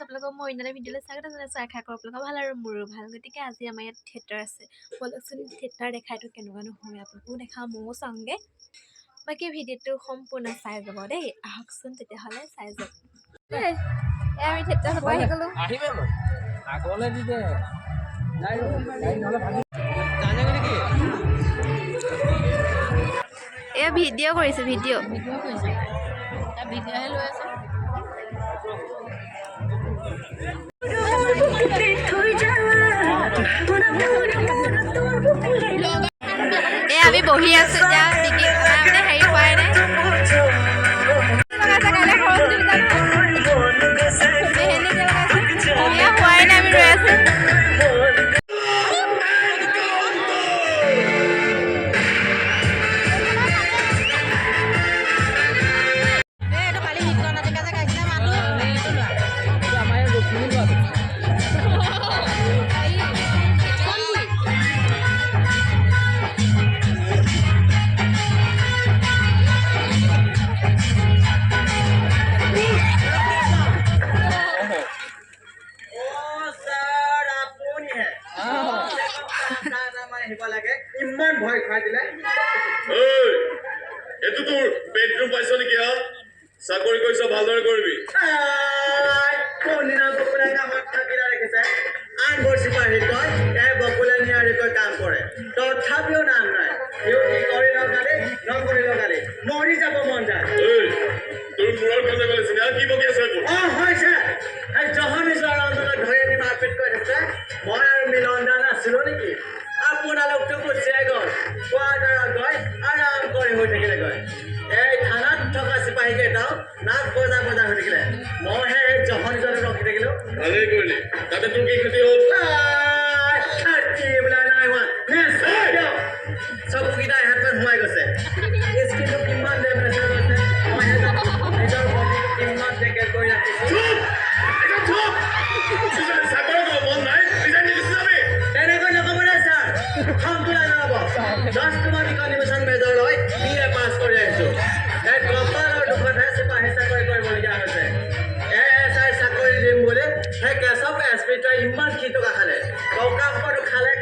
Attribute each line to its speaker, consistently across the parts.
Speaker 1: আপোনালোকক মই অন্য ভিডিঅ'লৈ স্বাগতম জনাইছোঁ। আশা কৰোঁ আপোনালোকৰ ভাল আৰু মোৰো ভাল। গতিকে আজি আমাৰ ইয়াত থিয়েটাৰ আছে। ব'লকচোন থিয়েটাৰ দেখাইতো কেনেকুৱানো হয় আপোনালোকো দেখাওঁ, ময়ো চাওঁগৈ। বাকী ভিডিঅ'টো সম্পূৰ্ণ চাই যাব দেই। আহকচোন তেতিয়াহ'লে চাই যাব। আমি থিয়েটাৰ চাব আহি গ'লোঁ।
Speaker 2: আগলৈ দি দে
Speaker 1: এয়া ভিডিঅ' কৰিছে ভিডিঅ'
Speaker 3: ভিডিঅ'হে লৈ আছে।
Speaker 1: আমি বহি আছো এতিয়া মানে হেৰি হোৱাই নাই হোৱাই নাই আমি ৰৈ আছো।
Speaker 2: ইমান ভয় খাই দিলে
Speaker 4: এইটো তোৰ বেডৰুম পাইছ নেকি? চাকৰি কৰিছ, ভালদৰে কৰিবি।
Speaker 2: কোনদিনা বকুলে আমাক থাকিলা ৰেখেছে আনবোৰ চিপাহী কয় এই বকুলে নিয়াৰিকৈ কাম কৰে, তথাপিও নাম নাই। ডিউটি কৰি লগালে নকৰি লগালে মৰি যাব মন যায়।
Speaker 4: তোৰ মূৰৰ কথা কৈছে না, কি বকি আছে?
Speaker 2: হৈছে জহনি যোৱাৰ অঞ্চলত ধৰি আনি মাৰপিট কৰি দিছে। মই আৰু মিলন দা নাছিলো নেকি? আপোনালোকতো গুচিয়াই গ'ল, কোৱাৰ্টাৰত গৈ আৰাম কৰি হৈ থাকিলে গৈ। এই থানাত থকা চিপাহী কেইটাও নাক বজা বজা হৈ থাকিলে, মইহে জহনি জনে ৰখি থাকিলো।
Speaker 4: ভালেই কৰিলি। তাতে তোৰ কি ক্ষতি হ'ল?
Speaker 2: চকুকেইটা এহাতমান সোমাই গৈছে। স্কিনটো কিমান ডেমেজ হৈ গৈছে, মইহে জানো। নিজৰ বডিটো কিমান টেকেল কৰি ৰাখিছো। তেনেকৈ নক'বলৈ ছাৰ, সম্পূৰ্ণ নহ'ব। 10 ইকনমিশ্যন মেজৰ লৈ BA পাছ কৰি আহিছো। এই কপালৰ দুখতহে চিপাহী চাকৰি কৰিবলগীয়া হৈছে। ASI চাকৰি দিম বুলি সেই কেশৱ এছপিটোৱে ইমান কি টকা খালে। টকা সোপাটো খালে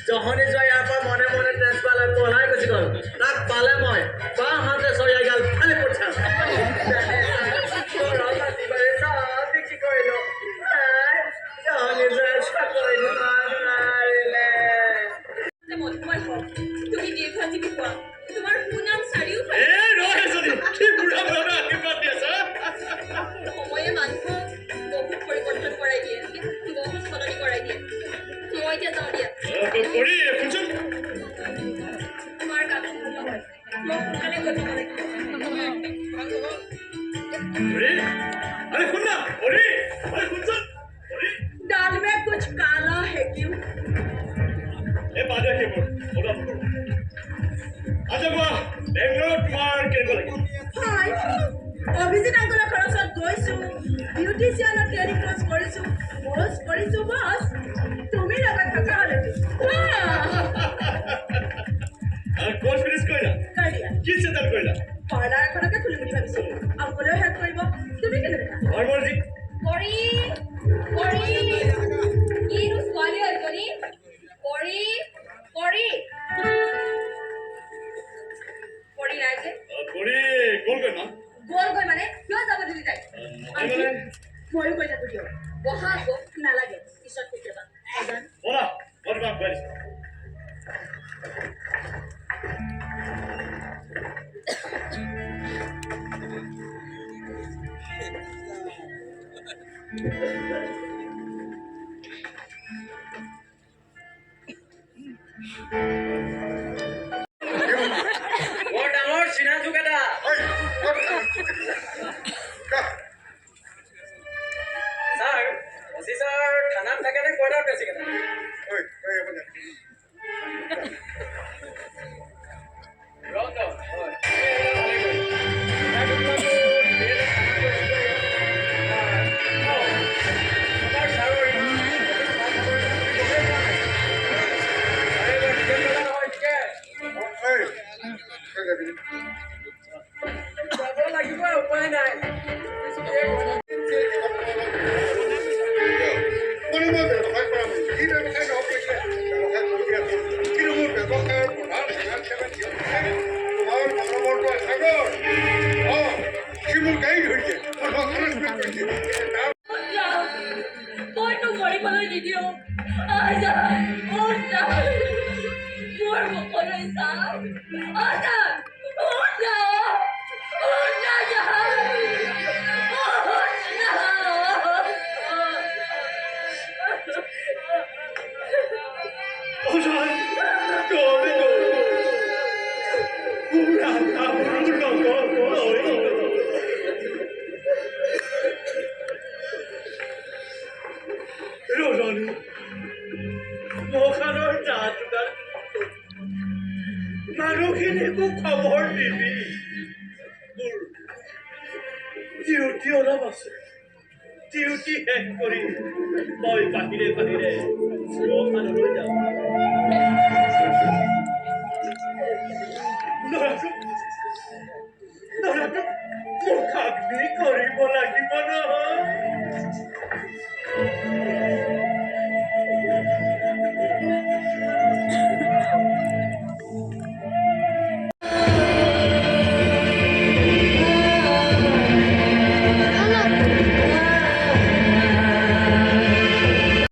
Speaker 2: জহনি যোৱা ইয়াৰ পৰা মনে মনে ট্ৰেন্সফাৰ লৈ পলাই গুচি গ'ল। তাক পালে মই বাঁহাতে চৰিয়া গাল ফালি পঠিয়াম। কি কৰিলো জহনি যোৱা চাকৰি দিব নোৱাৰিলে।
Speaker 3: তুমি দীৰ্ঘজীৱী হোৱা, তোমাৰ সুনাম চাৰিওফালে। সময়ে মানুহক বহুত পৰিৱৰ্তন কৰাই দিয়ে, বহুত সলনি কৰাই দিয়ে। মই এতিয়া যাওঁ দিয়া। তোমাৰ কাম ভাল নহয়, মই সোনকালে গৈ পাব লাগিব। दाल में कुछ काला है क्यों? অভিজিৎ আংকলৰ খৰচত গৈছো, বিউটিচিয়ানৰ ট্ৰেইনিং কোৰ্চ কৰিছো, বছ কৰিছো বছ। তুমি লগত থকা হ'লেতো পাৰ্লাৰ এখনকে খুলিম বুলি ভাবিছো। আংকলেও হেল্প কৰিব, তুমি কেনেকৈ? কিনো ছোৱালী এজনী পৰি নাই যে গ'লগৈ মানে কিয় যাব দিলি তাই? ময়ো কৈ থাকো দিয়ক, বহা আকৌ নালাগে, পিছত কেতিয়াবা
Speaker 2: ডাঙৰ চিনা যুগ এটা ছাৰ, অফিচাৰ থানাত থাকে নে কোৱাৰ্টাৰত বেছি কথা?
Speaker 3: দিয়ক আজান উঠা মোৰ মুখলৈ চাওক আজান উঠা উঠা জাহান
Speaker 2: Ozan, Golu, Ura, Ura, Golu. Rozanu, Mohanar Jatudan, Manukhini ko khobor dibi. Duty olap ase. Duty শেষ কৰি মই বাহিৰে বাহিৰে শ্মশানলৈ যাম। ল'ৰাটোক মূৰ্খাগ্নি কৰে